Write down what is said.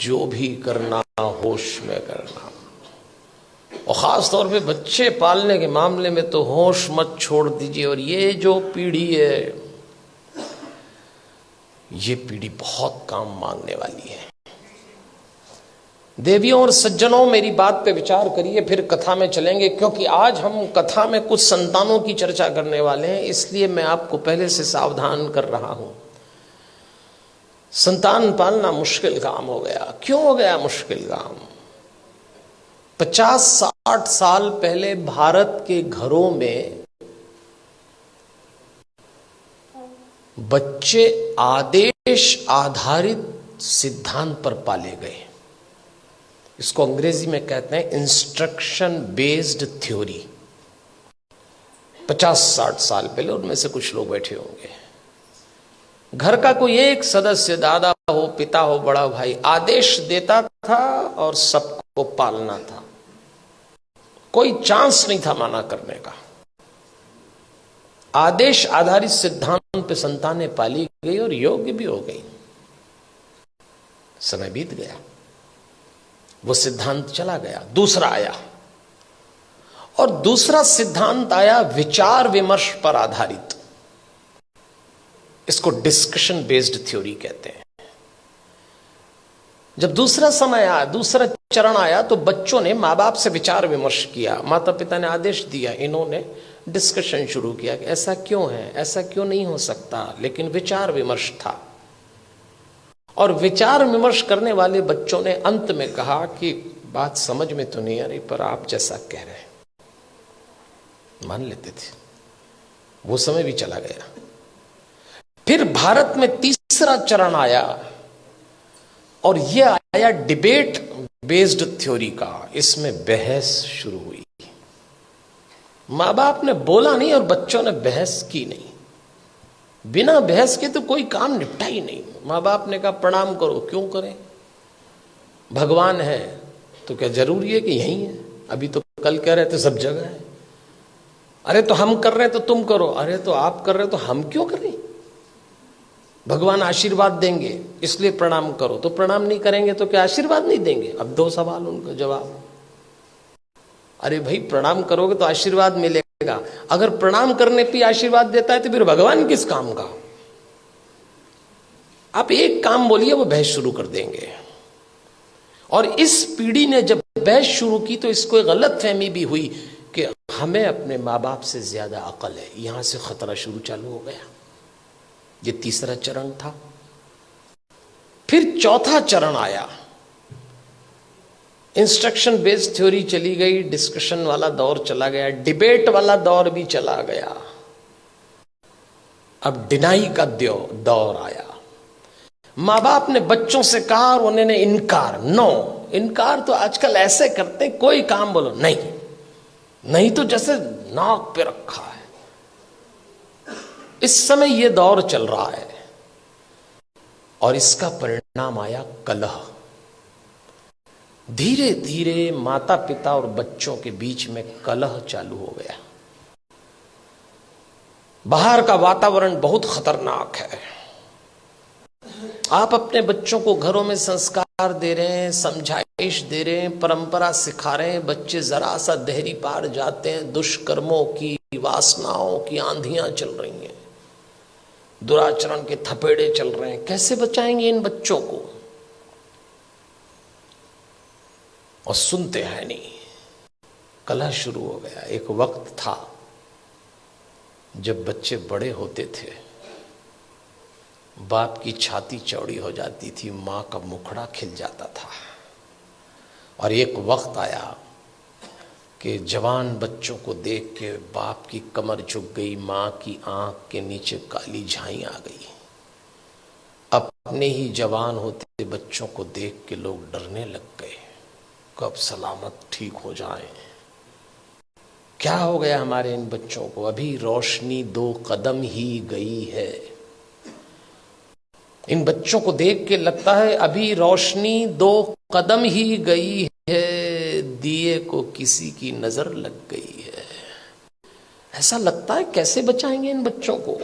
जो भी करना होश में करना, और ख़ास तौर पे बच्चे पालने के मामले में तो होश मत छोड़ दीजिए। और ये जो पीढ़ी है, ये पीढ़ी बहुत काम मांगने वाली है। देवियों और सज्जनों, मेरी बात पे विचार करिए, फिर कथा में चलेंगे, क्योंकि आज हम कथा में कुछ संतानों की चर्चा करने वाले हैं, इसलिए मैं आपको पहले से सावधान कर रहा हूं। संतान पालना मुश्किल काम हो गया। क्यों हो गया मुश्किल काम? 50-60 साल पहले भारत के घरों में बच्चे आदेश आधारित सिद्धांत पर पाले गए। इसको अंग्रेजी में कहते हैं इंस्ट्रक्शन बेस्ड थ्योरी। 50-60 साल पहले, उनमें से कुछ लोग बैठे होंगे, घर का कोई एक सदस्य, दादा हो, पिता हो, बड़ा भाई, आदेश देता था और सबको पालना था। कोई चांस नहीं था माना करने का। आदेश आधारित सिद्धांत पे संतानें पाली गई और योग्य भी हो गई। समय बीत गया, वो सिद्धांत चला गया, दूसरा आया, और दूसरा सिद्धांत आया विचार विमर्श पर आधारित। इसको डिस्कशन बेस्ड थ्योरी कहते हैं। जब दूसरा समय आया, दूसरा चरण आया, तो बच्चों ने माँ बाप से विचार विमर्श किया, माता पिता ने आदेश दिया, इन्होंने डिस्कशन शुरू किया कि ऐसा क्यों है, ऐसा क्यों नहीं हो सकता, लेकिन विचार विमर्श था। और विचार विमर्श करने वाले बच्चों ने अंत में कहा कि बात समझ में तो नहीं आ रही, पर आप जैसा कह रहे हैं मान लेते थे। वो समय भी चला गया। फिर भारत में तीसरा चरण आया, और यह आया डिबेट बेस्ड थ्योरी का। इसमें बहस शुरू हुई। माँ बाप ने बोला नहीं और बच्चों ने बहस की नहीं। बिना बहस के तो कोई काम निपटा ही नहीं। माँ बाप ने कहा प्रणाम करो, क्यों करें? भगवान है तो क्या जरूरी है कि यही है? अभी तो कल कह रहे थे सब जगह है। अरे तो हम कर रहे हैं तो तुम करो, अरे तो आप कर रहे हो तो हम क्यों करें? भगवान आशीर्वाद देंगे इसलिए प्रणाम करो, तो प्रणाम नहीं करेंगे तो क्या आशीर्वाद नहीं देंगे? अब 2 सवाल उनका जवाब। अरे भाई, प्रणाम करोगे तो आशीर्वाद मिलेगा। अगर प्रणाम करने पे आशीर्वाद देता है तो फिर भगवान किस काम का? आप एक काम बोलिए, वो बहस शुरू कर देंगे। और इस पीढ़ी ने जब बहस शुरू की तो इसको एक गलत फहमी भी हुई कि हमें अपने माँ बाप से ज्यादा अकल है। यहां से खतरा शुरू चालू हो गया। ये तीसरा चरण था। फिर चौथा चरण आया। इंस्ट्रक्शन बेस्ड थ्योरी चली गई, डिस्कशन वाला दौर चला गया, डिबेट वाला दौर भी चला गया। अब डिनाई का दौर आया। माँ बाप ने बच्चों से कहा और उन्होंने इनकार। नो, इनकार तो आजकल ऐसे करते, कोई काम बोलो नहीं, नहीं तो जैसे नाक पे रखा है। इस समय यह दौर चल रहा है और इसका परिणाम आया कलह। धीरे धीरे माता पिता और बच्चों के बीच में कलह चालू हो गया। बाहर का वातावरण बहुत खतरनाक है। आप अपने बच्चों को घरों में संस्कार दे रहे हैं, समझाइश दे रहे हैं, परंपरा सिखा रहे हैं, बच्चे जरा सा देहरी पार जाते हैं, दुष्कर्मों की, वासनाओं की आंधियां चल रही हैं, दुराचरण के थपेड़े चल रहे हैं। कैसे बचाएंगे इन बच्चों को? और सुनते हैं नहीं। कलह शुरू हो गया। एक वक्त था जब बच्चे बड़े होते थे, बाप की छाती चौड़ी हो जाती थी, मां का मुखड़ा खिल जाता था। और एक वक्त आया कि जवान बच्चों को देख के बाप की कमर झुक गई, मां की आंख के नीचे काली झाई आ गई। अपने ही जवान होते बच्चों को देख के लोग डरने लग गए, कब सलामत ठीक हो जाए। क्या हो गया हमारे इन बच्चों को? अभी रोशनी 2 कदम ही गई है। इन बच्चों को देख के लगता है अभी रोशनी 2 कदम ही गई है, दिए को किसी की नजर लग गई है। ऐसा लगता है। कैसे बचाएंगे इन बच्चों को?